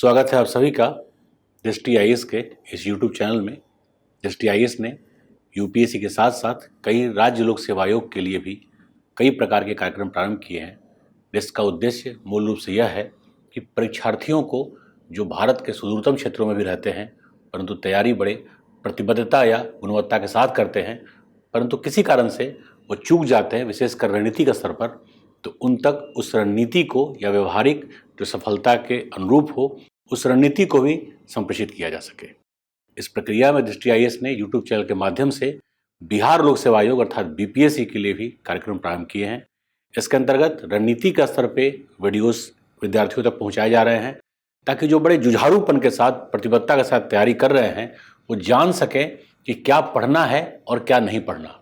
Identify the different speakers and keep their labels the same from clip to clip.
Speaker 1: स्वागत है आप सभी का दृष्टि आईएएस के इस यूट्यूब चैनल में। दृष्टि आईएएस ने यूपीएससी के साथ साथ कई राज्य लोक सेवा आयोग के लिए भी कई प्रकार के कार्यक्रम प्रारंभ किए हैं, जिसका उद्देश्य मूल रूप से यह है कि परीक्षार्थियों को जो भारत के सुदूरतम क्षेत्रों में भी रहते हैं परंतु तैयारी बड़े प्रतिबद्धता या गुणवत्ता के साथ करते हैं, परंतु किसी कारण से वो चूक जाते हैं, विशेषकर रणनीति के स्तर पर, तो उन तक उस रणनीति को या व्यवहारिक जो सफलता के अनुरूप हो उस रणनीति को भी संप्रेषित किया जा सके। इस प्रक्रिया में दृष्टि आईएएस ने यूट्यूब चैनल के माध्यम से बिहार लोक सेवा आयोग अर्थात बीपीएससी के लिए भी कार्यक्रम प्रारंभ किए हैं। इसके अंतर्गत रणनीति का स्तर पे वीडियोस विद्यार्थियों तक पहुंचाए जा रहे हैं ताकि जो बड़े जुझारूपन के साथ प्रतिबद्धता के साथ तैयारी कर रहे हैं वो जान सकें कि क्या पढ़ना है और क्या नहीं पढ़ना।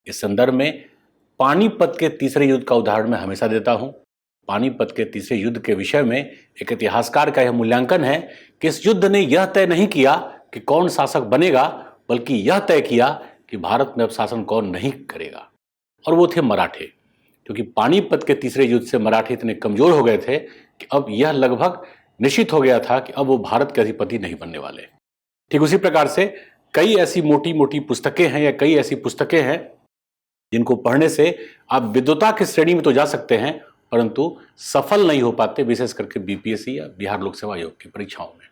Speaker 1: इस संदर्भ में पानीपत के तीसरे युद्ध का उदाहरण मैं हमेशा देता हूं। पानीपत के तीसरे युद्ध के विषय में एक इतिहासकार का यह मूल्यांकन है कि इस युद्ध ने यह तय नहीं किया कि कौन शासक बनेगा, बल्कि यह तय किया कि भारत में अब शासन कौन नहीं करेगा, और वो थे मराठे। क्योंकि पानीपत के तीसरे युद्ध से मराठे इतने कमजोर हो गए थे कि अब यह लगभग निश्चित हो गया था कि अब वो भारत के अधिपति नहीं बनने वाले। ठीक उसी प्रकार से कई ऐसी मोटी मोटी पुस्तकें हैं या कई ऐसी पुस्तकें हैं जिनको पढ़ने से आप विद्वता की श्रेणी में तो जा सकते हैं परंतु सफल नहीं हो पाते, विशेष करके बीपीएससी या बिहार लोक सेवा आयोग की परीक्षाओं में।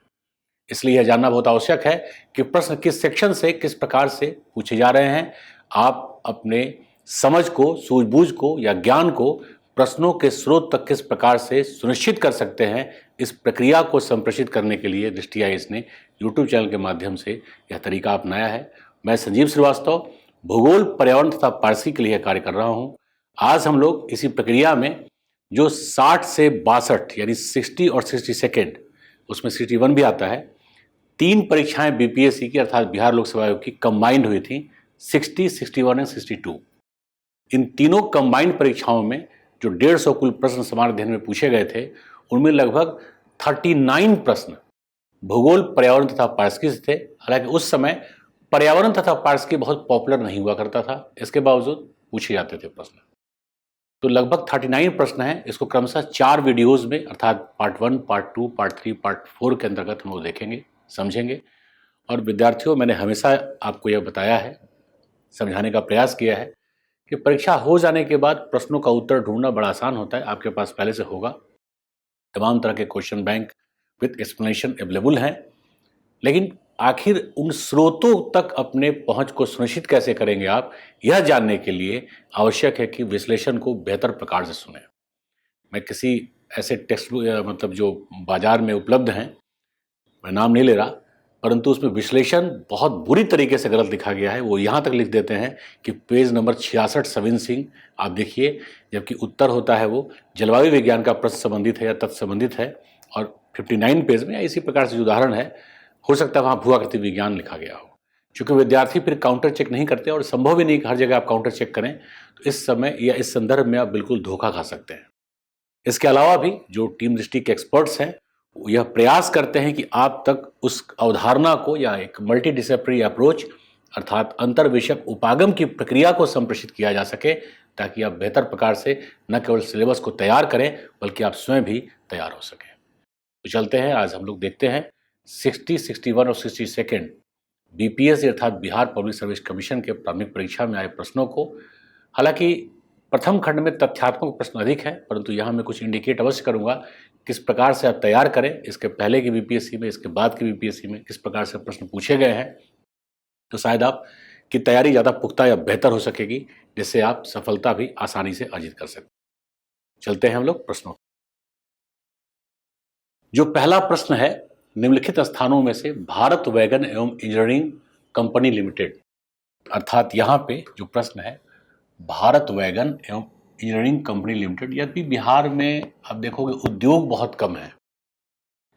Speaker 1: इसलिए यह जानना बहुत आवश्यक है कि प्रश्न किस सेक्शन से किस प्रकार से पूछे जा रहे हैं। आप अपने समझ को, सूझबूझ को या ज्ञान को प्रश्नों के स्रोत तक किस प्रकार से सुनिश्चित कर सकते हैं, इस प्रक्रिया को संप्रेषित करने के लिए दृष्टि आईएएस ने यूट्यूब चैनल के माध्यम से यह तरीका अपनाया है। मैं संजीव श्रीवास्तव भूगोल, पर्यावरण तथा पारसी के लिए कार्य कर रहा हूँ। आज हम लोग इसी प्रक्रिया में जो 60 से 62 यानी 60 और 62, उसमें 61 भी आता है, 3 परीक्षाएं बीपीएससी की अर्थात बिहार लोक सेवा आयोग की कंबाइंड हुई थी, 60, 61 एंड 62। इन तीनों कंबाइंड परीक्षाओं में जो 150 कुल प्रश्न समान अध्ययन में पूछे गए थे उनमें लगभग 39 प्रश्न भूगोल, पर्यावरण तथा पारस्की से थे। हालांकि उस समय पर्यावरण तथा पारस्की बहुत पॉपुलर नहीं हुआ करता था, इसके बावजूद पूछे जाते थे प्रश्न। तो लगभग 39 प्रश्न हैं। इसको क्रमशः 4 वीडियोस में अर्थात पार्ट 1, पार्ट 2, पार्ट 3, पार्ट 4 के अंतर्गत हम लोग देखेंगे, समझेंगे। और विद्यार्थियों, मैंने हमेशा आपको यह बताया है, समझाने का प्रयास किया है कि परीक्षा हो जाने के बाद प्रश्नों का उत्तर ढूंढना बड़ा आसान होता है, आपके पास पहले से होगा। तमाम तरह के question bank with explanation available हैं, लेकिन आखिर उन स्रोतों तक अपने पहुंच को सुनिश्चित कैसे करेंगे आप, यह जानने के लिए आवश्यक है कि विश्लेषण को बेहतर प्रकार से सुने। मैं किसी ऐसे टेक्स्ट मतलब जो बाजार में उपलब्ध हैं, मैं नाम नहीं ले रहा, परंतु उसमें विश्लेषण बहुत बुरी तरीके से गलत लिखा गया है। वो यहाँ तक लिख देते हैं कि पेज नंबर 66 7 आप देखिए, जबकि उत्तर होता है वो जलवायु विज्ञान का प्रश्न संबंधित है या तत्संबंधित है, और 59 पेज में या इसी प्रकार से जो उदाहरण है, हो सकता है वहाँ भूआकृति विज्ञान लिखा गया हो। चूंकि विद्यार्थी फिर काउंटर चेक नहीं करते और संभव भी नहीं कि हर जगह आप काउंटर चेक करें, तो इस समय या इस संदर्भ में आप बिल्कुल धोखा खा सकते हैं। इसके अलावा भी जो टीम दृष्टि के एक्सपर्ट्स हैं वो यह प्रयास करते हैं कि आप तक उस अवधारणा को या एक मल्टी डिसिप्लिनरी अप्रोच अर्थात अंतर विषयक उपागम की प्रक्रिया को संप्रेषित किया जा सके, ताकि आप बेहतर प्रकार से न केवल सिलेबस को तैयार करें बल्कि आप स्वयं भी तैयार हो सकें। तो चलते हैं, आज हम लोग देखते हैं 60, 61 और 62 बीपीएससी अर्थात बिहार पब्लिक सर्विस कमीशन के प्राथमिक परीक्षा में आए प्रश्नों को। हालांकि प्रथम खंड में तथ्यात्मक प्रश्न अधिक हैं, परंतु यहाँ मैं कुछ इंडिकेट अवश्य करूँगा किस प्रकार से आप तैयार करें। इसके पहले की बीपीएससी में, इसके बाद की बीपीएससी में किस प्रकार से प्रश्न पूछे गए हैं, तो शायद आप की तैयारी ज़्यादा पुख्ता या बेहतर हो सकेगी, जिससे आप सफलता भी आसानी से अर्जित कर सकते। चलते हैं हम लोग प्रश्नों। जो पहला प्रश्न है, निम्नलिखित स्थानों में से भारत वैगन एवं इंजीनियरिंग कंपनी लिमिटेड, अर्थात यहाँ पे जो प्रश्न है भारत वैगन एवं इंजीनियरिंग कंपनी लिमिटेड, यदि बिहार में आप देखोगे उद्योग बहुत कम है,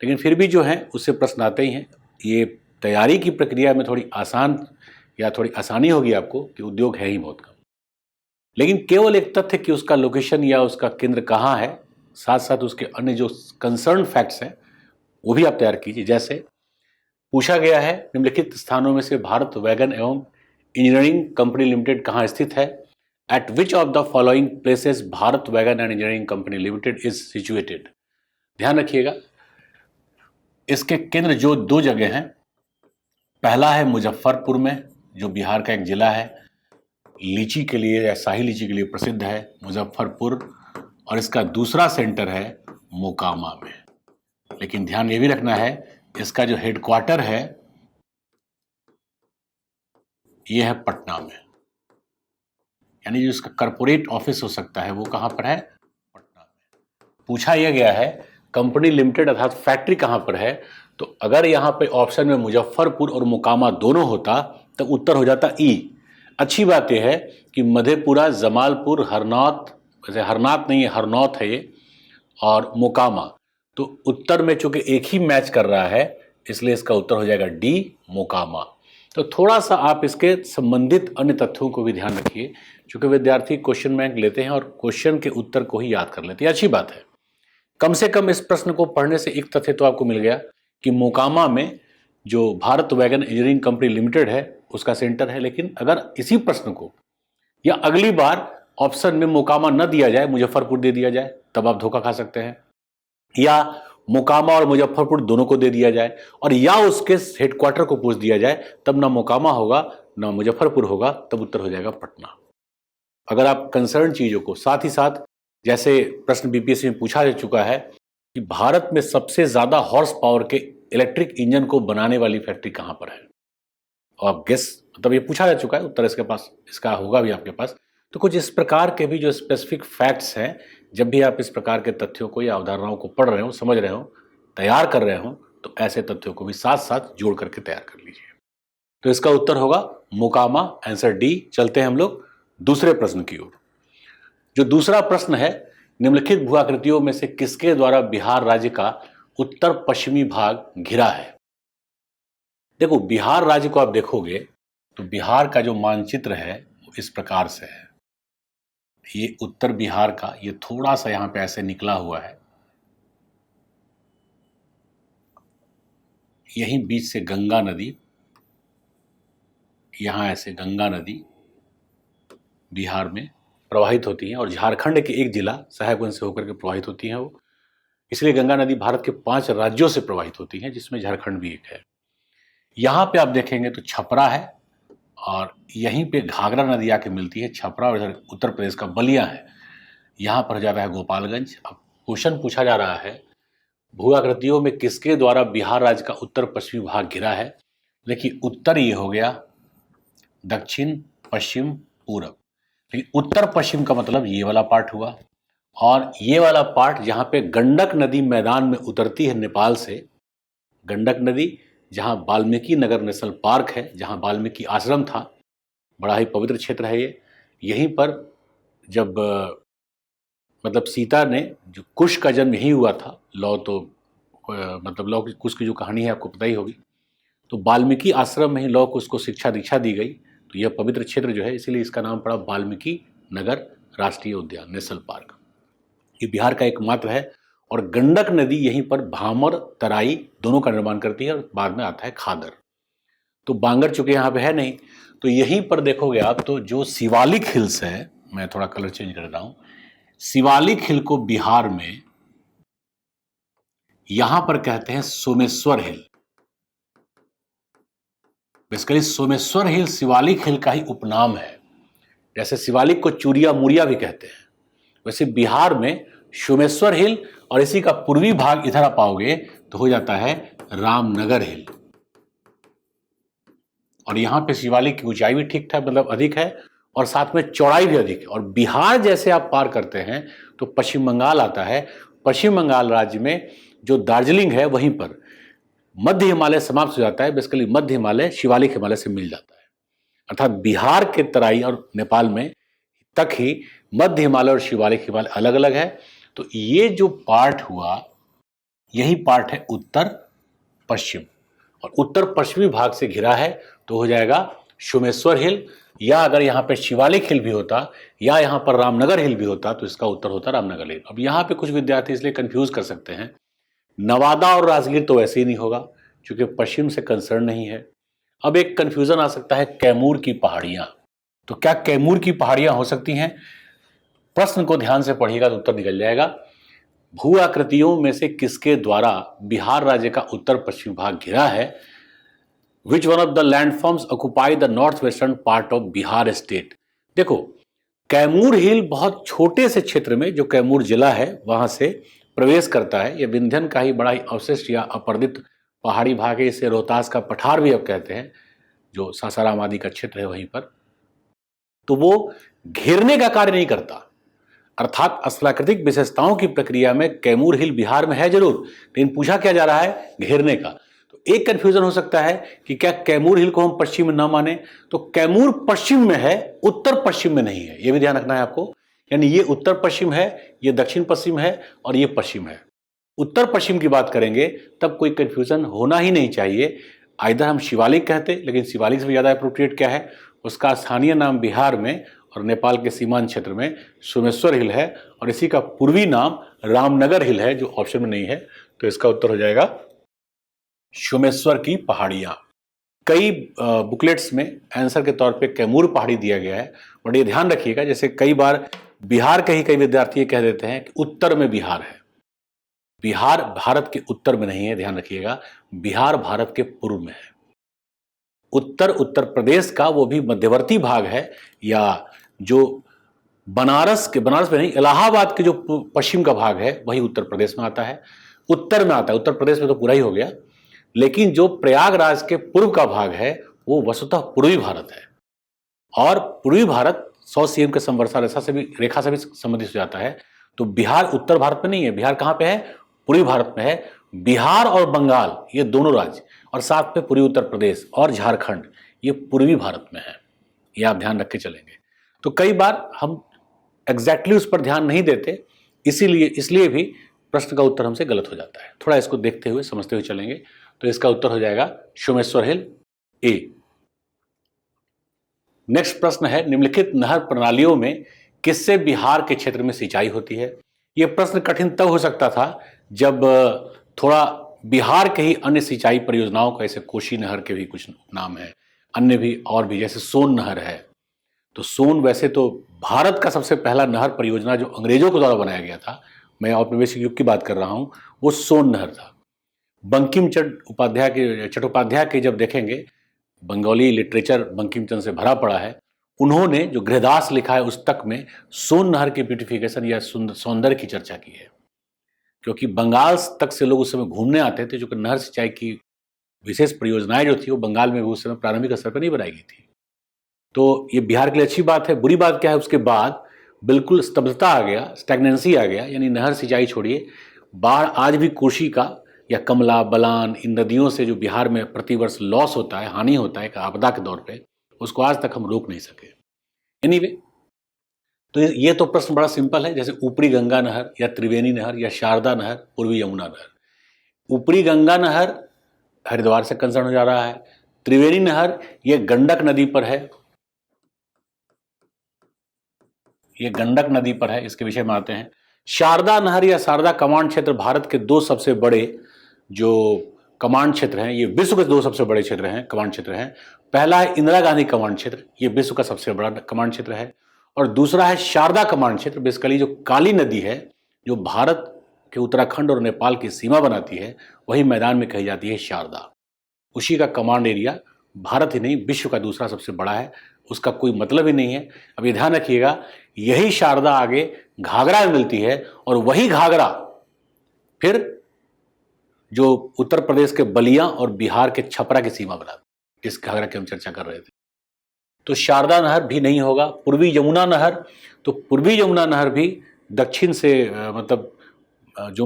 Speaker 1: लेकिन फिर भी जो है उससे प्रश्न आते ही हैं। ये तैयारी की प्रक्रिया में थोड़ी आसान या थोड़ी आसानी होगी आपको कि उद्योग है ही बहुत कम, लेकिन केवल एक तथ्य कि उसका लोकेशन या उसका केंद्र कहाँ है, साथ साथ उसके अन्य जो कंसर्न फैक्ट्स हैं वो भी आप तैयार कीजिए। जैसे पूछा गया है, निम्नलिखित स्थानों में से भारत वैगन एवं इंजीनियरिंग कंपनी लिमिटेड कहाँ स्थित है? Eight which of the following places Bharat wagon and engineering company limited is situated? ध्यान रखिएगा, इसके केंद्र जो दो जगह हैं, पहला है मुजफ्फरपुर में, जो बिहार का एक जिला है, लीची के लिए या शाही लीची के लिए प्रसिद्ध है मुजफ्फरपुर, और इसका दूसरा सेंटर है मोकामा में। लेकिन ध्यान ये भी रखना है, इसका जो हेडक्वार्टर है ये है पटना में, यानी जो इसका कॉर्पोरेट ऑफिस हो सकता है वो कहां पर है? पटना में। पूछा यह गया है कंपनी लिमिटेड अर्थात फैक्ट्री कहां पर है, तो अगर यहां पे ऑप्शन में मुजफ्फरपुर और मोकामा दोनों होता तो उत्तर हो जाता ई। अच्छी बात यह है कि मधेपुरा, जमालपुर, हरनौत, वैसे हरनाथ नहीं है, हरनौत है ये, और मोकामा, तो उत्तर में चूंकि एक ही मैच कर रहा है इसलिए इसका उत्तर हो जाएगा डी, मोकामा। तो थोड़ा सा आप इसके संबंधित अन्य तथ्यों को भी ध्यान रखिए, क्योंकि विद्यार्थी क्वेश्चन बैंक लेते हैं और क्वेश्चन के उत्तर को ही याद कर लेते हैं। अच्छी बात है, कम से कम इस प्रश्न को पढ़ने से एक तथ्य तो आपको मिल गया कि मोकामा में जो Bharat wagon engineering company limited है उसका सेंटर है। लेकिन अगर इसी प्रश्न को या अगली बार ऑप्शन में मोकामा न दिया जाए, मुजफ्फरपुर दे दिया जाए, तब आप धोखा खा सकते हैं, या मोकामा और मुजफ्फरपुर दोनों को दे दिया जाए और या उसके हेडक्वार्टर को पूछ दिया जाए, तब ना मोकामा होगा ना मुजफ्फरपुर होगा, तब उत्तर हो जाएगा पटना। अगर आप कंसर्न चीजों को साथ ही साथ, जैसे प्रश्न बीपीएससी में पूछा जा चुका है कि भारत में सबसे ज्यादा हॉर्स पावर के इलेक्ट्रिक इंजन को बनाने वाली फैक्ट्री कहां पर है, और आप गेस, मतलब ये पूछा जा चुका है, उत्तर इसके पास इसका होगा भी आपके पास। तो कुछ इस प्रकार के भी जो स्पेसिफिक फैक्ट्स हैं, जब भी आप इस प्रकार के तथ्यों को या अवधारणाओं को पढ़ रहे हो, समझ रहे हो, तैयार कर रहे हो, तो ऐसे तथ्यों को भी साथ साथ जोड़ करके तैयार कर लीजिए। तो इसका उत्तर होगा मोकामा, आंसर डी। चलते हैं हम लोग दूसरे प्रश्न की ओर। जो दूसरा प्रश्न है, निम्नलिखित भूआकृतियों में से किसके द्वारा बिहार राज्य का उत्तर पश्चिमी भाग घिरा है? देखो, बिहार राज्य को आप देखोगे तो बिहार का जो मानचित्र है वो इस प्रकार से है। ये उत्तर बिहार का, ये थोड़ा सा यहां पे ऐसे निकला हुआ है, यहीं बीच से गंगा नदी, यहां ऐसे गंगा नदी बिहार में प्रवाहित होती है और झारखंड के एक जिला साहेबगंज से होकर के प्रवाहित होती है वो, इसलिए गंगा नदी भारत के 5 राज्यों से प्रवाहित होती है, जिसमें झारखंड भी एक है। यहां पे आप देखेंगे तो छपरा है और यहीं पे घाघरा नदी आके मिलती है, छपरा, और इधर उत्तर प्रदेश का बलिया है, यहाँ पर जाता है गोपालगंज। अब क्वेश्चन पूछा जा रहा है भू आकृतियों में किसके द्वारा बिहार राज्य का उत्तर पश्चिमी भाग घिरा है? देखिए, उत्तर ये हो गया, दक्षिण, पश्चिम, पूरब। लेकिन उत्तर पश्चिम का मतलब ये वाला पार्ट हुआ, और ये वाला पार्ट जहाँ पे गंडक नदी मैदान में उतरती है नेपाल से, गंडक नदी जहाँ वाल्मीकि नगर नेशनल पार्क है, जहाँ वाल्मीकि आश्रम था, बड़ा ही पवित्र क्षेत्र है ये। यहीं पर जब मतलब सीता ने, जो कुश का जन्म यहीं हुआ था, लौ तो मतलब लौ कुश की जो कहानी है आपको पता ही होगी, तो वाल्मीकि आश्रम में ही लौ को उसको शिक्षा दीक्षा दी गई। तो यह पवित्र क्षेत्र जो है, इसीलिए इसका नाम पड़ा वाल्मीकि नगर राष्ट्रीय उद्यान, नेशनल पार्क। ये बिहार का एकमात्र है, और गंडक नदी यहीं पर भामर, तराई दोनों का निर्माण करती है, और बाद में आता है खादर। तो बांगर चूंकि यहाँ पे है नहीं, तो यहीं पर देखोगे आप तो जो शिवालिक हिल्स है, मैं थोड़ा कलर चेंज कर रहा हूं, शिवालिक हिल को बिहार में यहां पर कहते हैं सोमेश्वर हिल। बेसिकली सोमेश्वर हिल शिवालिक हिल का ही उपनाम है। जैसे शिवालिक को चूरिया मुरिया भी कहते हैं, वैसे बिहार में सोमेश्वर हिल, और इसी का पूर्वी भाग इधर आप पाओगे तो हो जाता है रामनगर हिल। और यहां पे शिवालिक की ऊंचाई भी ठीक ठाक, मतलब अधिक है, और साथ में चौड़ाई भी अधिक है। और बिहार जैसे आप पार करते हैं तो पश्चिम बंगाल आता है। पश्चिम बंगाल राज्य में जो दार्जिलिंग है, वहीं पर मध्य हिमालय समाप्त हो जाता है। बेसिकली मध्य हिमालय शिवालिक हिमालय से मिल जाता है, अर्थात बिहार के तराई और नेपाल में तक ही मध्य हिमालय और शिवालिक हिमालय अलग अलग है। तो ये जो पार्ट हुआ, यही पार्ट है उत्तर पश्चिम, और उत्तर पश्चिमी भाग से घिरा है, तो हो जाएगा सोमेश्वर हिल, या अगर यहाँ पे शिवालिक हिल भी होता या यहाँ पर रामनगर हिल भी होता तो इसका उत्तर होता रामनगर हिल। अब यहाँ पे कुछ विद्यार्थी इसलिए कंफ्यूज कर सकते हैं, नवादा और राजगीर तो वैसे ही नहीं होगा क्योंकि पश्चिम से कंसर्न नहीं है। अब एक कंफ्यूजन आ सकता है कैमूर की पहाड़ियां, तो क्या कैमूर की पहाड़ियां हो सकती हैं? प्रश्न को ध्यान से पढ़िएगा तो उत्तर निकल जाएगा। भू आकृतियों में से किसके द्वारा बिहार राज्य का उत्तर पश्चिम भाग घिरा है? Which one of the landforms occupy the north western part of Bihar state? देखो, कैमूर हिल बहुत छोटे से क्षेत्र में, जो कैमूर जिला है वहां से प्रवेश करता है। यह विंध्यन का ही बड़ा ही अवशिष्ट या अपर्दित पहाड़ी भाग है। इसे रोहतास का पठार भी अब कहते हैं, जो सासाराम आदि का क्षेत्र है वहीं पर। तो वो घेरने का कार्य नहीं करता, अर्थात स्थलाकृतिक विशेषताओं की प्रक्रिया में कैमूर हिल बिहार में है जरूर, लेकिन पूछा क्या जा रहा है? घेरने का। तो एक कंफ्यूजन हो सकता है कि क्या कैमूर हिल को हम पश्चिम में ना माने? तो कैमूर पश्चिम में है, उत्तर पश्चिम में नहीं है, यह भी ध्यान रखना है आपको। यानी ये उत्तर पश्चिम है, ये दक्षिण पश्चिम है और ये पश्चिम है। उत्तर पश्चिम की बात करेंगे तब कोई कंफ्यूजन होना ही नहीं चाहिए। आइदर हम शिवालिक कहते, लेकिन शिवालिक से भी ज्यादा अप्रोप्रिएट क्या है? उसका स्थानीय नाम बिहार में और नेपाल के सीमांत क्षेत्र में सोमेश्वर हिल है, और इसी का पूर्वी नाम रामनगर हिल है, जो ऑप्शन में नहीं है। तो इसका उत्तर हो जाएगा सोमेश्वर की पहाड़ियां। कई बुकलेट्स में आंसर के तौर पे कैमूर पहाड़ी दिया गया है, बट ये ध्यान रखिएगा, जैसे कई बार बिहार के ही कई विद्यार्थी कह देते हैं कि उत्तर में बिहार है। बिहार भारत के उत्तर में नहीं है, ध्यान रखिएगा, बिहार भारत के पूर्व में है। उत्तर प्रदेश का वो भी मध्यवर्ती भाग है, या जो बनारस में नहीं, इलाहाबाद के जो पश्चिम का भाग है वही उत्तर प्रदेश में आता है, उत्तर में आता है। उत्तर प्रदेश में तो पूरा ही हो गया, लेकिन जो प्रयागराज के पूर्व का भाग है वो वस्तुतः पूर्वी भारत है। और पूर्वी भारत 100 सीएम के संवर्षा रेखा से भी संबंधित हो जाता है। तो बिहार उत्तर भारत में नहीं है, बिहार कहाँ पे है? पूर्वी भारत में है। बिहार और बंगाल ये दोनों राज्य, और साथ में पूर्वी उत्तर प्रदेश और झारखंड, ये पूर्वी भारत में है। ये आप ध्यान रख के चलेंगे। तो कई बार हम एग्जैक्टली उस पर ध्यान नहीं देते, इसलिए भी प्रश्न का उत्तर हमसे गलत हो जाता है। थोड़ा इसको देखते हुए समझते हुए चलेंगे। तो इसका उत्तर हो जाएगा सोमेश्वर हिल, ए। नेक्स्ट प्रश्न है, निम्नलिखित नहर प्रणालियों में किससे बिहार के क्षेत्र में सिंचाई होती है? यह प्रश्न कठिन तब हो सकता था जब थोड़ा बिहार के ही अन्य सिंचाई परियोजनाओं का, ऐसे कोसी नहर के भी कुछ नाम है, अन्य भी और भी, जैसे सोन नहर है। तो सोन वैसे तो भारत का सबसे पहला नहर परियोजना जो अंग्रेजों के द्वारा बनाया गया था, मैं औपनिवेशिक युग की बात कर रहा हूं, वो सोन नहर था। बंकिम चट्टोपाध्याय के जब देखेंगे, बंगाली लिटरेचर बंकिम चंद्र से भरा पड़ा है। उन्होंने जो गृहदास लिखा है उस तक में सोन नहर की ब्यूटिफिकेशन या सौंदर्य की चर्चा की है, क्योंकि बंगाल तक से लोग उस समय घूमने आते थे। जो कि नहर सिंचाई की विशेष परियोजनाएं जो थी वो बंगाल में भी उस समय प्रारंभिक स्तर पर नहीं बनाई गई थी। तो ये बिहार के लिए अच्छी बात है। बुरी बात क्या है? उसके बाद बिल्कुल स्तब्धता आ गया, स्टैग्नेंसी आ गया, यानी नहर सिंचाई छोड़िए, बाढ़ आज भी कोसी का या कमला, बलान, इन नदियों से जो बिहार में प्रतिवर्ष लॉस होता है, हानि होता है आपदा के तौर पे, उसको आज तक हम रोक नहीं सके। एनीवे, तो ये तो प्रश्न बड़ा सिंपल है, जैसे ऊपरी गंगा नहर या त्रिवेणी नहर या शारदा नहर, पूर्वी यमुना नहर। ऊपरी गंगा नहर हरिद्वार से कंसर्न हो जा रहा है। त्रिवेणी नहर ये गंडक नदी पर है, ये गंडक नदी पर है, इसके विषय में आते हैं। शारदा नहर या शारदा कमांड क्षेत्र भारत के दो सबसे बड़े जो कमांड क्षेत्र हैं, ये विश्व के दो सबसे बड़े क्षेत्र हैं, कमांड क्षेत्र हैं। पहला है इंदिरा गांधी कमांड क्षेत्र, ये विश्व का सबसे बड़ा कमांड क्षेत्र है, और दूसरा है शारदा कमांड क्षेत्र। बेसिकली जो काली नदी है, जो भारत के उत्तराखंड और नेपाल की सीमा बनाती है, वही मैदान में कही जाती है शारदा। उसी का कमांड एरिया भारत ही नहीं, विश्व का दूसरा सबसे बड़ा है। उसका कोई मतलब ही नहीं है। अब ये ध्यान रखिएगा, यही शारदा आगे घाघरा में मिलती है, और वही घाघरा फिर जो उत्तर प्रदेश के बलिया और बिहार के छपरा की सीमा बनाती। इस घाघरा की हम चर्चा कर रहे थे। तो शारदा नहर भी नहीं होगा। पूर्वी यमुना नहर, तो पूर्वी यमुना नहर भी दक्षिण से मतलब जो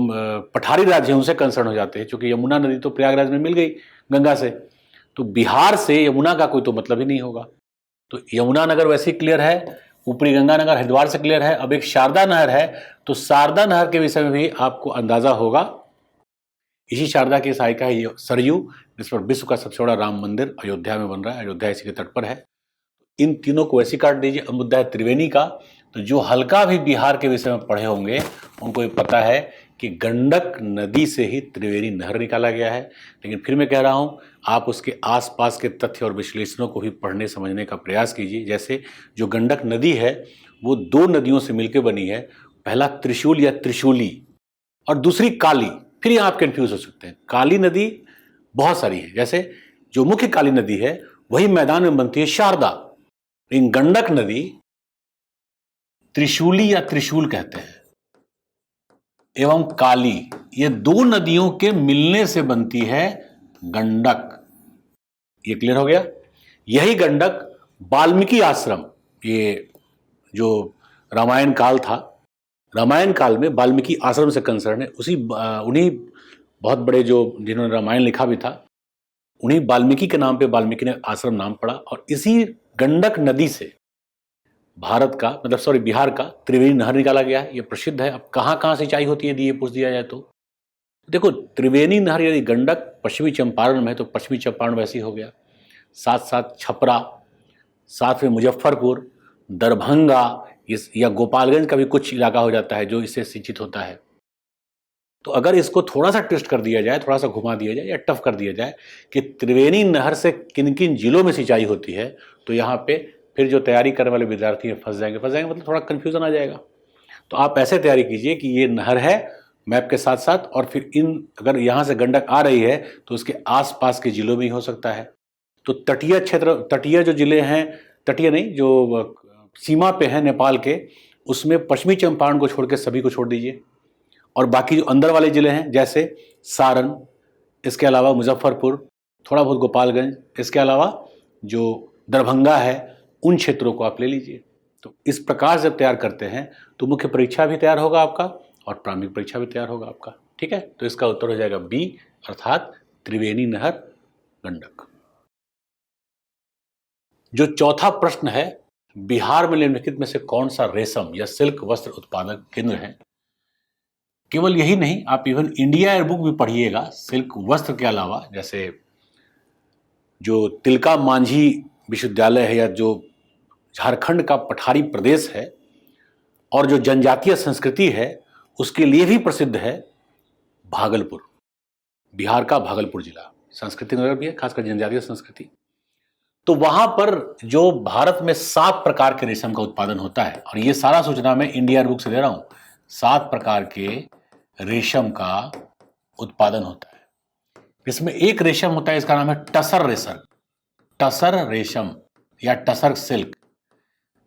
Speaker 1: पठारी राज्य हैं उनसे कंसर्न हो जाते हैं, क्योंकि यमुना नदी तो प्रयागराज में मिल गई गंगा से, तो बिहार से यमुना का कोई तो मतलब ही नहीं होगा। तो यमुना नगर वैसे ही क्लियर है, ऊपरी गंगा नगर हरिद्वार से क्लियर है। अब एक शारदा नहर है, तो शारदा नहर के विषय में भी आपको अंदाजा होगा। इसी शारदा की सहायिका है सरयू, जिस पर विश्व का सबसे बड़ा राम मंदिर अयोध्या में बन रहा है। अयोध्या इसी के तट पर है। इन तीनों को वैसे काट दीजिए। अब मुद्दा है त्रिवेणी का। तो जो हल्का भी बिहार के विषय में पढ़े होंगे उनको ये पता है कि गंडक नदी से ही त्रिवेणी नहर निकाला गया है। लेकिन फिर मैं कह रहा हूँ, आप उसके आसपास के तथ्य और विश्लेषणों को भी पढ़ने समझने का प्रयास कीजिए। जैसे जो गंडक नदी है वो दो नदियों से मिलकर बनी है। पहला त्रिशूल या त्रिशूली, और दूसरी काली। फिर यहाँ आप कंफ्यूज हो सकते हैं, काली नदी बहुत सारी है, जैसे जो मुख्य काली नदी है वही मैदान में बनती है शारदा, लेकिन गंडक नदी त्रिशूली या त्रिशूल कहते हैं एवं काली, ये दो नदियों के मिलने से बनती है गंडक। ये क्लियर हो गया। यही गंडक वाल्मीकि आश्रम, ये जो रामायण काल था, रामायण काल में वाल्मीकि आश्रम से कंसर्न है, उन्हीं बहुत बड़े जो जिन्होंने रामायण लिखा भी था, उन्हीं वाल्मीकि के नाम पे वाल्मीकि ने आश्रम नाम पड़ा। और इसी गंडक नदी से बिहार का त्रिवेणी नहर निकाला गया है, ये प्रसिद्ध है। अब कहाँ कहाँ सिंचाई होती है ये पूछ दिया जाए तो देखो, त्रिवेणी नहर यदि गंडक पश्चिमी चंपारण में है तो पश्चिमी चंपारण वैसे ही हो गया, साथ साथ छपरा, साथ में मुजफ्फरपुर, दरभंगा या गोपालगंज का भी कुछ इलाका हो जाता है जो इससे सिंचित होता है। तो अगर इसको थोड़ा सा ट्विस्ट कर दिया जाए, थोड़ा सा घुमा दिया जाए या टफ कर दिया जाए कि त्रिवेणी नहर से किन किन जिलों में सिंचाई होती है, तो यहाँ पे फिर जो तैयारी करने वाले विद्यार्थी हैं फंस जाएंगे मतलब थोड़ा कन्फ्यूजन आ जाएगा। तो आप ऐसे तैयारी कीजिए कि ये नहर है मैप के साथ साथ, और फिर अगर यहाँ से गंडक आ रही है तो उसके आसपास के जिलों में ही हो सकता है। तो तटीय क्षेत्र, तटीय जो जिले हैं, तटीय नहीं, जो सीमा पे हैं नेपाल के, उसमें पश्चिमी चंपारण को छोड़ के सभी को छोड़ दीजिए, और बाकी जो अंदर वाले जिले हैं जैसे सारण, इसके अलावा मुजफ्फरपुर, थोड़ा बहुत गोपालगंज, इसके अलावा जो दरभंगा है, उन क्षेत्रों को आप ले लीजिए। तो इस प्रकार जब तैयार करते हैं तो मुख्य परीक्षा भी तैयार होगा आपका और प्रारंभिक परीक्षा भी तैयार होगा आपका। ठीक है, तो इसका उत्तर हो जाएगा बी, अर्थात त्रिवेणी नहर गंडक। जो चौथा प्रश्न है, बिहार में निम्नलिखित में से कौन सा रेशम या सिल्क वस्त्र उत्पादक केंद्र है? केवल यही नहीं, आप इवन इंडिया एयर बुक भी पढ़िएगा। सिल्क वस्त्र के अलावा जैसे जो तिलका मांझी विश्वविद्यालय है, या जो झारखंड का पठारी प्रदेश है और जो जनजातीय संस्कृति है, उसके लिए भी प्रसिद्ध है भागलपुर। बिहार का भागलपुर जिला संस्कृति नगर भी है, खासकर जनजातीय संस्कृति। तो वहां पर जो भारत में 7 प्रकार के रेशम का उत्पादन होता है, और ये सारा सूचना मैं इंडिया बुक से दे रहा हूं, 7 प्रकार के रेशम का उत्पादन होता है। इसमें एक रेशम होता है, इसका नाम है टसर रेशम, टसर रेशम या टसर सिल्क।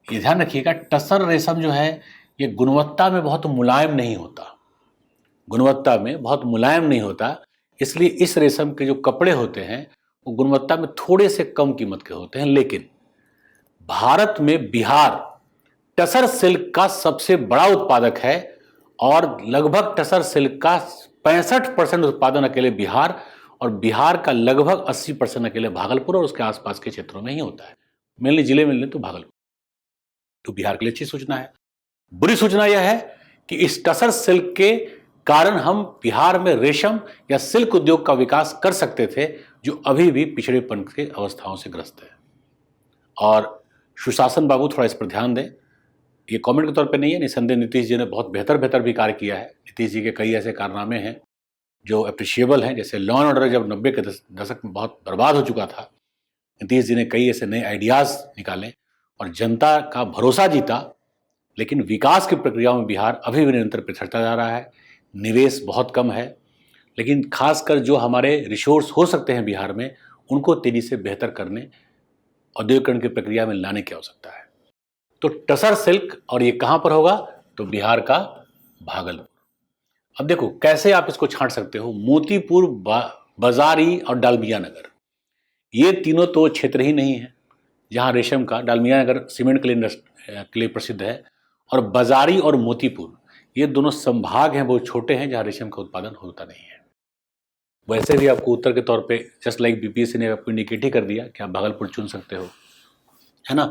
Speaker 1: ये ध्यान रखिएगा, टसर रेशम जो है ये गुणवत्ता में बहुत मुलायम नहीं होता, गुणवत्ता में बहुत मुलायम नहीं होता, इसलिए इस रेशम के जो कपड़े होते हैं वो गुणवत्ता में थोड़े से कम कीमत के होते हैं। लेकिन भारत में बिहार टसर सिल्क का सबसे बड़ा उत्पादक है, और लगभग टसर सिल्क का 65% उत्पादन अकेले बिहार, और बिहार का लगभग 80% अकेले भागलपुर और उसके आसपास के क्षेत्रों में ही होता है। मेनली जिले में तो भागलपुर। तो बिहार के लिए अच्छी सूचना है। बुरी सूचना यह है कि इस टसर सिल्क के कारण हम बिहार में रेशम या सिल्क उद्योग का विकास कर सकते थे, जो अभी भी पिछड़ेपन के अवस्थाओं से ग्रस्त है। और सुशासन बाबू थोड़ा इस पर ध्यान दें। ये कमेंट के तौर पे नहीं है, निसंदेह नीतीश जी ने बहुत बेहतर भी कार्य किया है। नीतीश जी के कई ऐसे कारनामे हैं जो अप्रिशिएबल हैं, जैसे लॉ एंड ऑर्डर जब 90 के दशक में बहुत बर्बाद हो चुका था, नीतीश जी ने कई ऐसे नए आइडियाज़ निकाले और जनता का भरोसा जीता। लेकिन विकास की प्रक्रियाओं में बिहार अभी भी निरंतर पिछड़ता जा रहा है, निवेश बहुत कम है। लेकिन खासकर जो हमारे रिसोर्स हो सकते हैं बिहार में, उनको तेजी से बेहतर करने, औद्योगिकरण की प्रक्रिया में लाने की आवश्यकता है। तो टसर सिल्क, और ये कहाँ पर होगा? तो बिहार का भागलपुर। अब देखो कैसे आप इसको छांट सकते हो। मोतीपुर, बाजारी और डालमिया नगर, ये तीनों तो क्षेत्र ही नहीं है जहाँ रेशम का, डालमिया नगर सीमेंट के लिए प्रसिद्ध है, और बाजारी और मोतीपुर ये दोनों संभाग हैं, बहुत छोटे हैं, जहाँ रेशम का उत्पादन होता नहीं है। वैसे भी आपको उत्तर के तौर पे जस्ट लाइक बीपीएससी ने आपको इंडिकेट ही कर दिया कि आप भागलपुर चुन सकते हो, है ना।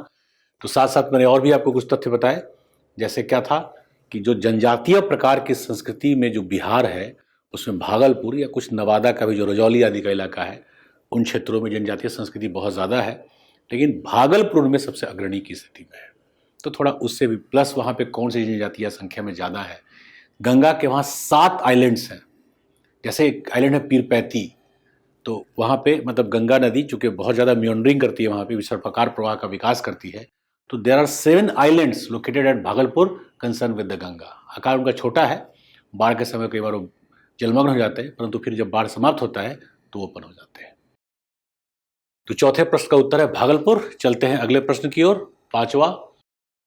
Speaker 1: तो साथ साथ मैंने और भी आपको कुछ तथ्य बताए, जैसे क्या था कि जो जनजातीय प्रकार की संस्कृति में जो बिहार है, उसमें भागलपुर या कुछ नवादा का भी जो रजौली आदि का इलाका है, उन क्षेत्रों में जनजातीय संस्कृति बहुत ज़्यादा है, लेकिन भागलपुर में सबसे अग्रणी की स्थिति में है। तो थोड़ा उससे भी प्लस वहाँ पे कौन सी जनजातीय संख्या में ज़्यादा है, गंगा के वहाँ 7 आइलैंड्स हैं। जैसे एक आइलैंड है पीरपैती, तो वहाँ पे मतलब गंगा नदी चूँकि बहुत ज़्यादा म्योंडरिंग करती है, वहाँ पे सर्पाकार प्रवाह का विकास करती है, तो there are 7 islands located at Bhagalpur concern with the Ganga. आकार उनका छोटा है, बाढ़ के समय कई बार वो जलमग्न हो जाते हैं, परंतु फिर जब बाढ़ समाप्त होता है तो वो ओपन हो जाते हैं। तो चौथे प्रश्न का उत्तर है भागलपुर। चलते हैं अगले प्रश्न की ओर, पांचवा।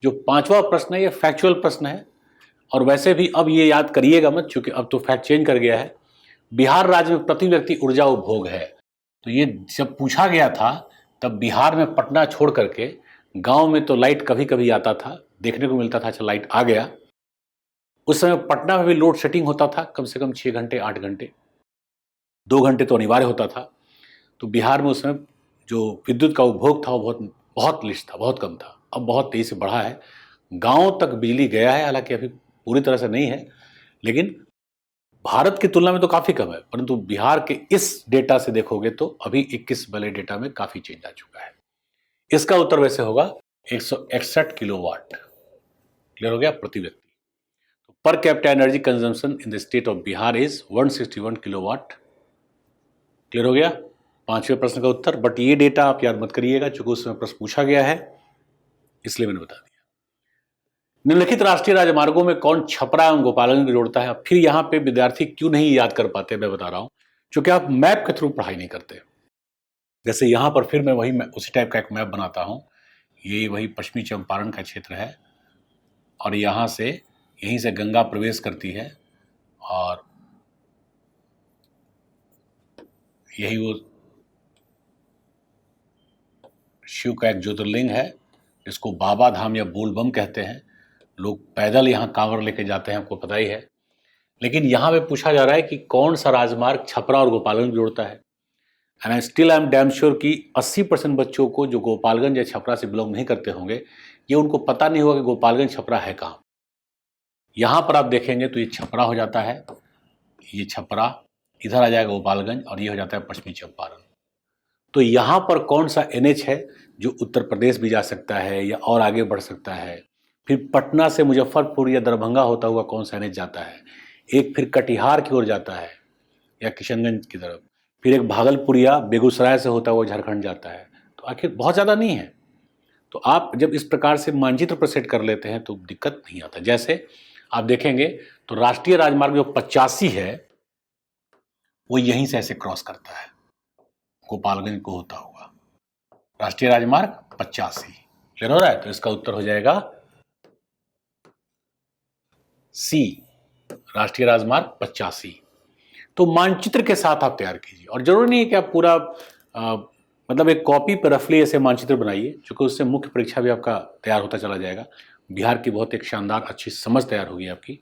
Speaker 1: जो पांचवा प्रश्न है ये फैक्चुअल प्रश्न है, और वैसे भी अब ये याद करिएगा मत, चूंकि अब तो फैक्ट चेंज कर गया है। बिहार राज्य में प्रति व्यक्ति ऊर्जा उपभोग है, तो ये जब पूछा गया था तब बिहार में पटना छोड़ करके गांव में तो लाइट कभी कभी आता था, देखने को मिलता था, अच्छा लाइट आ गया। उस समय पटना में भी लोड शेडिंग होता था, कम से कम 6 घंटे 8 घंटे, 2 घंटे तो अनिवार्य होता था। तो बिहार में उस समय जो विद्युत का उपभोग था वो बहुत बहुत लिस्ट था, बहुत कम था। अब बहुत तेजी से बढ़ा है, गांव तक बिजली गया है, हालांकि अभी पूरी तरह से नहीं है, लेकिन भारत की तुलना में तो काफ़ी कम है। परंतु बिहार के इस डेटा से देखोगे तो अभी 21 वाले डेटा में काफ़ी चेंज आ चुका है। इसका उत्तर वैसे होगा 161 किलोवाट। क्लियर हो गया? प्रति व्यक्ति। तो per capita energy consumption in the state of Bihar is 161 kilowatt. Clear हो गया? पांचवें प्रश्न का उत्तर। बट ये डेटा आप याद मत करिएगा, चूंकि उस समय प्रश्न पूछा गया है, इसलिए मैंने बता दिया। निम्नलिखित राष्ट्रीय राजमार्गों में कौन छपरा एवं गोपालगंज को जोड़ता है? फिर यहाँ पे विद्यार्थी क्यों नहीं याद कर पाते, मैं बता रहा हूँ, क्योंकि आप मैप के थ्रू पढ़ाई नहीं करते। जैसे यहाँ पर फिर मैं उसी टाइप का एक मैप बनाता हूँ। ये वही पश्चिमी चंपारण का क्षेत्र है, और यहाँ से यहीं से गंगा प्रवेश करती है, और यही वो शिव का एक ज्योतिर्लिंग है जिसको बाबा धाम या बोलबम कहते हैं। लोग पैदल यहाँ कांवर लेके जाते हैं, आपको पता ही है। लेकिन यहाँ पे पूछा जा रहा है कि कौन सा राजमार्ग छपरा और गोपालगंज जोड़ता है। And I still I am damn sure कि 80% बच्चों को जो गोपालगंज या छपरा से बिलोंग नहीं करते होंगे, ये उनको पता नहीं होगा कि गोपालगंज छपरा है कहाँ। यहाँ पर आप देखेंगे तो ये छपरा हो जाता है, ये छपरा, इधर आ जाएगा गोपालगंज, और ये हो जाता है पश्चिमी चंपारण। तो यहाँ पर कौन सा NH है जो उत्तर प्रदेश भी जा सकता है या और आगे बढ़ सकता है? फिर पटना से मुजफ्फरपुर या दरभंगा होता हुआ कौन सा NH जाता है? एक फिर कटिहार की ओर जाता है या किशनगंज की तरफ, फिर एक भागलपुर या बेगूसराय से होता हुआ झारखंड जाता है। तो आखिर बहुत ज़्यादा नहीं है। तो आप जब इस प्रकार से मानचित्र पर सेट कर लेते हैं तो दिक्कत नहीं आता। जैसे आप देखेंगे तो राष्ट्रीय राजमार्ग जो 85 है वो यहीं से ऐसे क्रॉस करता है, गोपालगंज को होता हुआ। राष्ट्रीय राजमार्ग 85। क्लियर हो रहा है? तो इसका उत्तर हो जाएगा C, राष्ट्रीय राजमार्ग 85। तो मानचित्र के साथ आप तैयार कीजिए, और जरूरी नहीं है कि आप पूरा मतलब एक कॉपी पर रफली ऐसे मानचित्र बनाइए, क्योंकि उससे मुख्य परीक्षा भी आपका तैयार होता चला जाएगा। बिहार की बहुत एक शानदार अच्छी समझ तैयार होगी आपकी।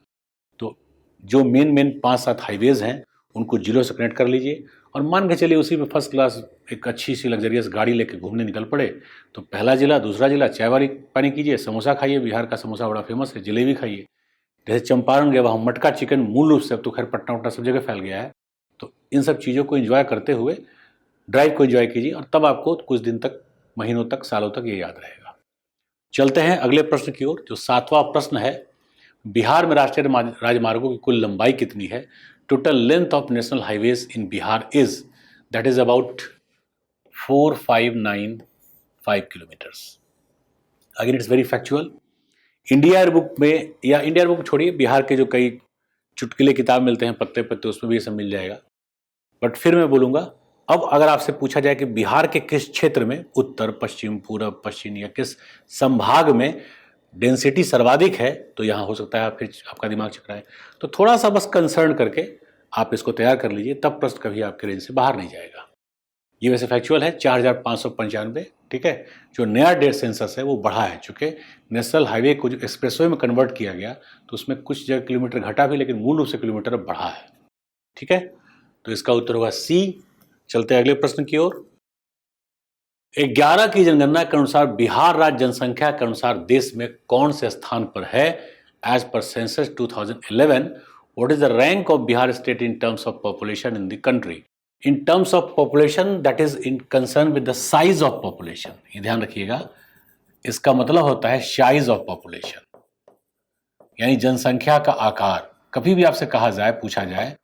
Speaker 1: तो जो मेन 5-7 हाईवेज हैं उनको जिलों से कनेक्ट कर लीजिए, और मान के चलिए उसी में फर्स्ट क्लास एक अच्छी सी लग्जरियस गाड़ी लेके घूमने निकल पड़े। तो पहला जिला, दूसरा जिला, चाय वाली पानी कीजिए, समोसा खाइए, बिहार का समोसा बड़ा फेमस है, जलेबी खाइए। जैसे चंपारण गए वहाँ मटका चिकन मूल रूप से, अब तो खैर पटना उटना सब जगह फैल गया है। तो इन सब चीज़ों को एंजॉय करते हुए ड्राइव को एंजॉय कीजिए, और तब आपको कुछ दिन तक, महीनों तक, सालों तक ये याद रहेगा। चलते हैं अगले प्रश्न की ओर। जो 7वां प्रश्न है, बिहार में राष्ट्रीय राजमार्गों की कुल लंबाई कितनी है? Total length of national highways in Bihar is, that is about 4595 kilometres. Again it's very factual. India book में, या इंडिया बुक छोड़िए, बिहार के जो कई चुटकुले किताब मिलते हैं पत्ते पत्ते, उसमें भी ये सब मिल जाएगा। बट फिर मैं बोलूँगा, अब अगर आपसे पूछा जाए कि बिहार के किस क्षेत्र में, उत्तर, पश्चिम, पूरब, पश्चिम, या किस संभाग में डेंसिटी सर्वाधिक है, तो यहाँ हो सकता है फिर आपका दिमाग चकराए। तो थोड़ा सा बस कंसर्न करके आप इसको तैयार कर लीजिए, तब प्रश्न कभी आपके रेंज से बाहर नहीं जाएगा। ये वैसे फैक्चुअल है, 4595। ठीक है, जो नया डेट सेंसस है वो बढ़ा है, चूँकि नेशनल हाईवे को जो एक्सप्रेसवे में कन्वर्ट किया गया तो उसमें कुछ जगह किलोमीटर घटा भी, लेकिन मूल रूप से किलोमीटर अब बढ़ा है। ठीक है, तो इसका उत्तर होगा C। चलते हैं अगले प्रश्न की ओर। 11 की जनगणना के अनुसार बिहार राज्य जनसंख्या के अनुसार देश में कौन से स्थान पर है? As per census 2011, what is the rank of Bihar state in terms of population in the country? In terms of population, that is in concern with the size of population. ये ध्यान रखिएगा, इसका मतलब होता है साइज ऑफ पॉपुलेशन, यानी जनसंख्या का आकार। कभी भी आपसे कहा जाए, पूछा जाए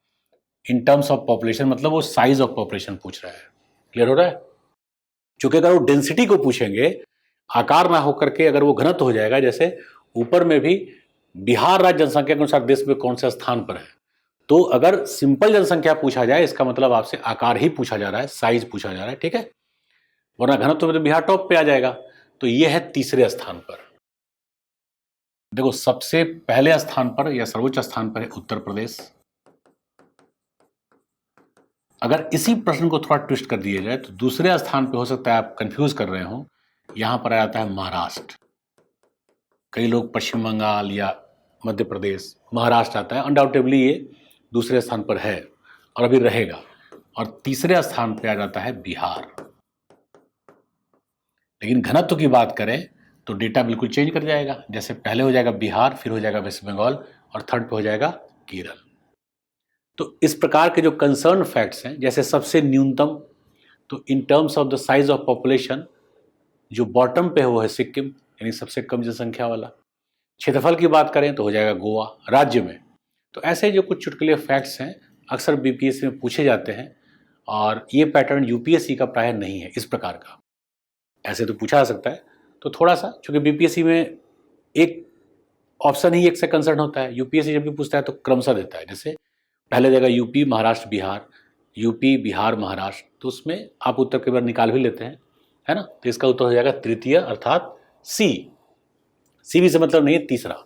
Speaker 1: इन टर्म्स ऑफ पॉपुलेशन, मतलब वो साइज ऑफ पॉपुलेशन पूछ रहा है। क्लियर हो रहा है? चूंकि अगर वो डेंसिटी को पूछेंगे, आकार ना होकर के अगर वो घनत्व हो जाएगा, जैसे ऊपर में भी बिहार राज्य जनसंख्या के अनुसार देश में कौन से स्थान पर है। तो अगर सिंपल जनसंख्या पूछा जाए, इसका मतलब आपसे आकार ही पूछा जा रहा है, साइज पूछा जा रहा है, ठीक है, वरना घनत्व में तो बिहार टॉप पे आ जाएगा। तो ये है तीसरे स्थान पर। देखो, सबसे पहले स्थान पर या सर्वोच्च स्थान पर है उत्तर प्रदेश। अगर इसी प्रश्न को थोड़ा ट्विस्ट कर दिया जाए तो दूसरे स्थान पे हो सकता है आप कंफ्यूज कर रहे हो, यहां पर आ जाता है महाराष्ट्र। कई लोग पश्चिम बंगाल या मध्य प्रदेश, महाराष्ट्र आता है। अनडाउटेबली ये दूसरे स्थान पर है और अभी रहेगा। और तीसरे स्थान पे आ जाता है बिहार। लेकिन घनत्व की बात करें तो डेटा बिल्कुल चेंज कर जाएगा। जैसे पहले हो जाएगा बिहार, फिर हो जाएगा वेस्ट बंगाल और थर्ड पे हो जाएगा केरल। तो इस प्रकार के जो कंसर्न फैक्ट्स हैं, जैसे सबसे न्यूनतम, तो इन terms of the size of population जो बॉटम पे है वो है सिक्किम, यानी सबसे कम जनसंख्या वाला। क्षेत्रफल की बात करें तो हो जाएगा गोवा राज्य में। तो ऐसे जो कुछ चुटकुले फैक्ट्स हैं अक्सर बीपीएससी में पूछे जाते हैं, और ये पैटर्न यूपीएससी का प्राय नहीं है इस प्रकार का। ऐसे तो पूछा जा सकता है, तो थोड़ा सा, चूंकि बीपीएससी में एक ऑप्शन ही एक से कंसर्न होता है, यूपीएससी जब भी पूछता है तो क्रमशः देता है। जैसे पहले देगा यूपी महाराष्ट्र बिहार, यूपी बिहार महाराष्ट्र, तो उसमें आप उत्तर के बार निकाल भी लेते हैं, है ना। तो इसका उत्तर हो जाएगा तृतीय, अर्थात सी। सी भी से मतलब नहीं है तीसरा।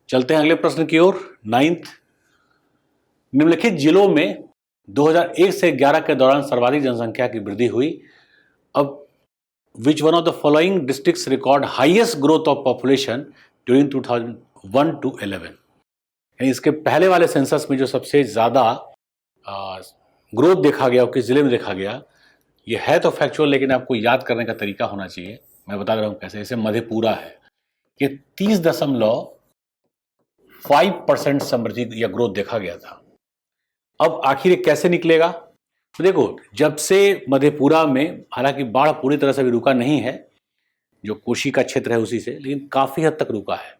Speaker 1: चलते हैं अगले प्रश्न की ओर। 9th, निम्नलिखित जिलों में 2001 से 11 के दौरान सर्वाधिक जनसंख्या की वृद्धि हुई। अब which one of the following districts record highest growth of population during 2001 to 11। यानी इसके पहले वाले सेंसस में जो सबसे ज़्यादा ग्रोथ देखा गया, किस जिले में देखा गया, ये है तो फैक्चुअल, लेकिन आपको याद करने का तरीका होना चाहिए। मैं बता रहा हूँ कैसे। जैसे मधेपुरा है, ये 30.5% समृद्धि या ग्रोथ देखा गया था। अब आखिर ये कैसे निकलेगा? तो देखो, जब से मधेपुरा में, हालांकि बाढ़ पूरी तरह से अभी रुका नहीं है, जो कोशी का क्षेत्र है उसी से, लेकिन काफ़ी हद तक रुका है।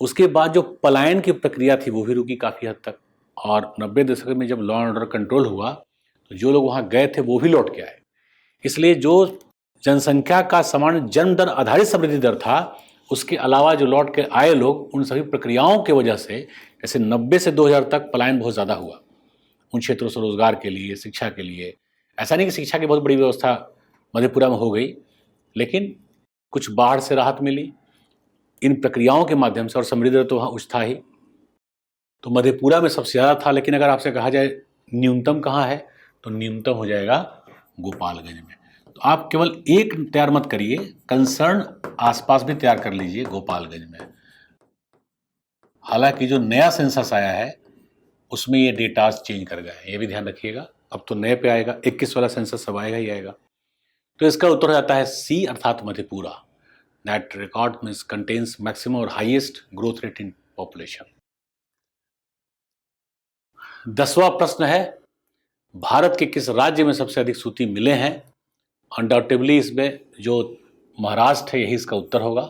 Speaker 1: उसके बाद जो पलायन की प्रक्रिया थी वो भी रुकी काफ़ी हद तक। और 90 दशक में जब लॉ एंड ऑर्डर कंट्रोल हुआ तो जो लोग वहाँ गए थे वो भी लौट के आए। इसलिए जो जनसंख्या का समान जन्म दर आधारित समृद्धि दर था, उसके अलावा जो लौट के आए लोग, उन सभी प्रक्रियाओं की वजह से, जैसे 90 से 2000 तक पलायन बहुत ज़्यादा हुआ उन क्षेत्रों से, रोजगार के लिए, शिक्षा के लिए। ऐसा नहीं कि शिक्षा की बहुत बड़ी व्यवस्था मधेपुरा में हो गई, लेकिन कुछ बाढ़ से राहत मिली इन प्रक्रियाओं के माध्यम से, और समृद्धि दर तो वहाँ उच्च था ही। तो मधेपुरा में सबसे ज़्यादा था। लेकिन अगर आपसे कहा जाए न्यूनतम कहाँ है, तो न्यूनतम हो जाएगा गोपालगंज में। तो आप केवल एक तैयार मत करिए, कंसर्न आसपास भी तैयार कर लीजिए गोपालगंज में। हालांकि जो नया सेंसस आया है उसमें ये डेटा चेंज कर गए, ये भी ध्यान रखिएगा। अब तो नए पे आएगा, 21 वाला सेंसस सब आएगा ही आएगा। तो इसका उत्तर हो जाता है सी, अर्थात Madhepura. That record means contains maximum और highest growth rate in population. 10वां प्रश्न है, भारत के किस राज्य में सबसे अधिक सूती मिलें हैं? अनडाउटेबली इसमें जो महाराष्ट्र है यही इसका उत्तर होगा।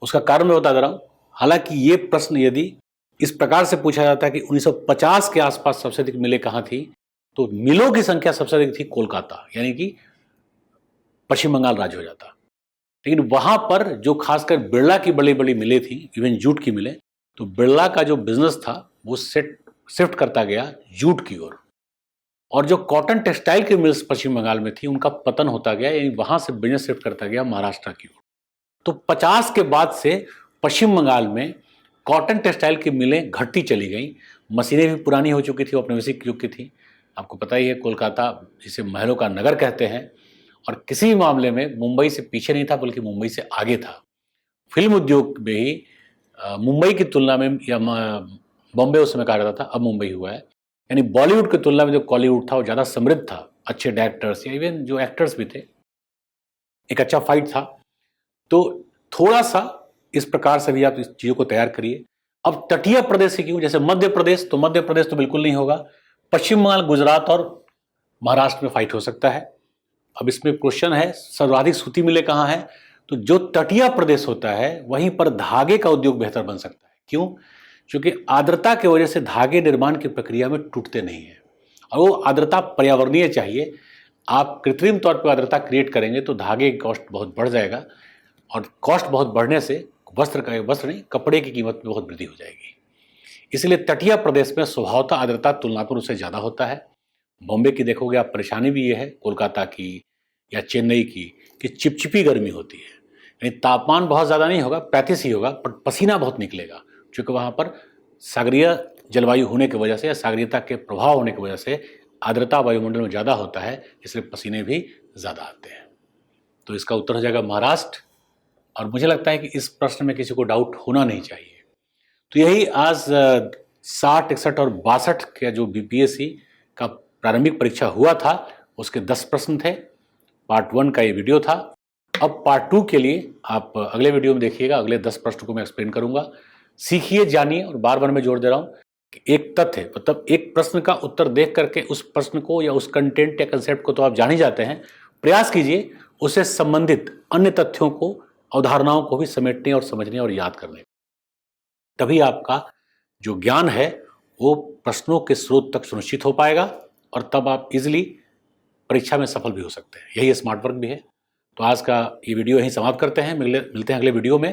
Speaker 1: उसका कारण मैं बता दे रहा हूँ। हालांकि ये प्रश्न यदि इस प्रकार से पूछा जाता है कि 1950 के आसपास सबसे अधिक मिलें कहाँ थी, तो मिलों की संख्या सबसे अधिक थी कोलकाता, यानी कि पश्चिम बंगाल राज्य हो जाता। लेकिन वहाँ पर जो खासकर बिरला की बड़ी बड़ी मिलें थी, इवन जूट की मिलें, तो बिरला का जो बिजनेस था वो शिफ्ट करता गया जूट की ओर। और जो कॉटन टेक्सटाइल की मिल्स पश्चिम बंगाल में थी उनका पतन होता गया, यानी वहाँ से बिजनेस शिफ्ट करता गया महाराष्ट्र की ओर। तो 50 के बाद से पश्चिम बंगाल में कॉटन टेक्सटाइल की मिलें घटती चली गई। मशीनें भी पुरानी हो चुकी थी, औपनिवेशिक युग की थी। आपको पता ही है, कोलकाता जिसे महलों का नगर कहते हैं, और किसी भी मामले में मुंबई से पीछे नहीं था, बल्कि मुंबई से आगे था। फिल्म उद्योग में ही मुंबई की तुलना में, या बॉम्बे उस समय कहा जाता था, अब मुंबई हुआ है, यानी बॉलीवुड की तुलना में जो कॉलीवुड था वो ज़्यादा समृद्ध था। अच्छे डायरेक्टर्स या इवन जो एक्टर्स भी थे, एक अच्छा फाइट था। तो थोड़ा सा इस प्रकार से भी आप इस चीज़ों को तैयार करिए। अब तटीय प्रदेश से क्यों, जैसे मध्य प्रदेश, तो मध्य प्रदेश तो बिल्कुल नहीं होगा। पश्चिम बंगाल, गुजरात और महाराष्ट्र में फाइट हो सकता है। अब इसमें क्वेश्चन है सर्वाधिक सूती मिलें कहाँ है, तो जो तटीय प्रदेश होता है वहीं पर धागे का उद्योग बेहतर बन सकता है। क्यों? क्योंकि आर्द्रता की वजह से धागे निर्माण की प्रक्रिया में टूटते नहीं हैं, और वो आर्द्रता पर्यावरणीय चाहिए। आप कृत्रिम तौर पर आर्द्रता क्रिएट करेंगे तो धागे की कॉस्ट बहुत बढ़ जाएगा, और कॉस्ट बहुत बढ़ने से वस्त्र नहीं, कपड़े की कीमत में बहुत वृद्धि हो जाएगी। इसलिए तटीय प्रदेश में स्वभावतः आर्द्रता तुलनात्मक रूप से ज़्यादा होता है। बॉम्बे की देखोगे आप, परेशानी भी ये है, कोलकाता की या चेन्नई की, कि चिपचिपी गर्मी होती है। यानी तापमान बहुत ज़्यादा नहीं होगा, 35 ही होगा, पर पसीना बहुत निकलेगा, क्योंकि वहाँ पर सागरीय जलवायु होने की वजह से या सागरीयता के प्रभाव होने की वजह से आर्द्रता वायुमंडल में ज़्यादा होता है, इसलिए पसीने भी ज़्यादा आते हैं। तो इसका उत्तर हो जाएगा महाराष्ट्र। और मुझे लगता है कि इस प्रश्न में किसी को डाउट होना नहीं चाहिए। तो यही आज 60, 61 और 62 का जो बीपीएससी का प्रारंभिक परीक्षा हुआ था, उसके 10 प्रश्न थे। पार्ट 1 का ये वीडियो था। अब पार्ट 2 के लिए आप अगले वीडियो में देखिएगा, अगले 10 प्रश्न को मैं एक्सप्लेन करूंगा। सीखिए, जानिए, और बार बार मैं जोर दे रहा हूँ कि एक तथ्य, मतलब एक प्रश्न का उत्तर देख करके उस प्रश्न को या उस कंटेंट या कंसेप्ट को तो आप जान ही जाते हैं। प्रयास कीजिए उससे संबंधित अन्य तथ्यों को, अवधारणाओं को भी समेटने और समझने और याद करने, तभी आपका जो ज्ञान है वो प्रश्नों के स्रोत तक सुनिश्चित हो पाएगा और तब आप इजीली परीक्षा में सफल भी हो सकते हैं। यही स्मार्ट वर्क भी है। तो आज का ये वीडियो यहीं समाप्त करते हैं। मिलते हैं अगले वीडियो में।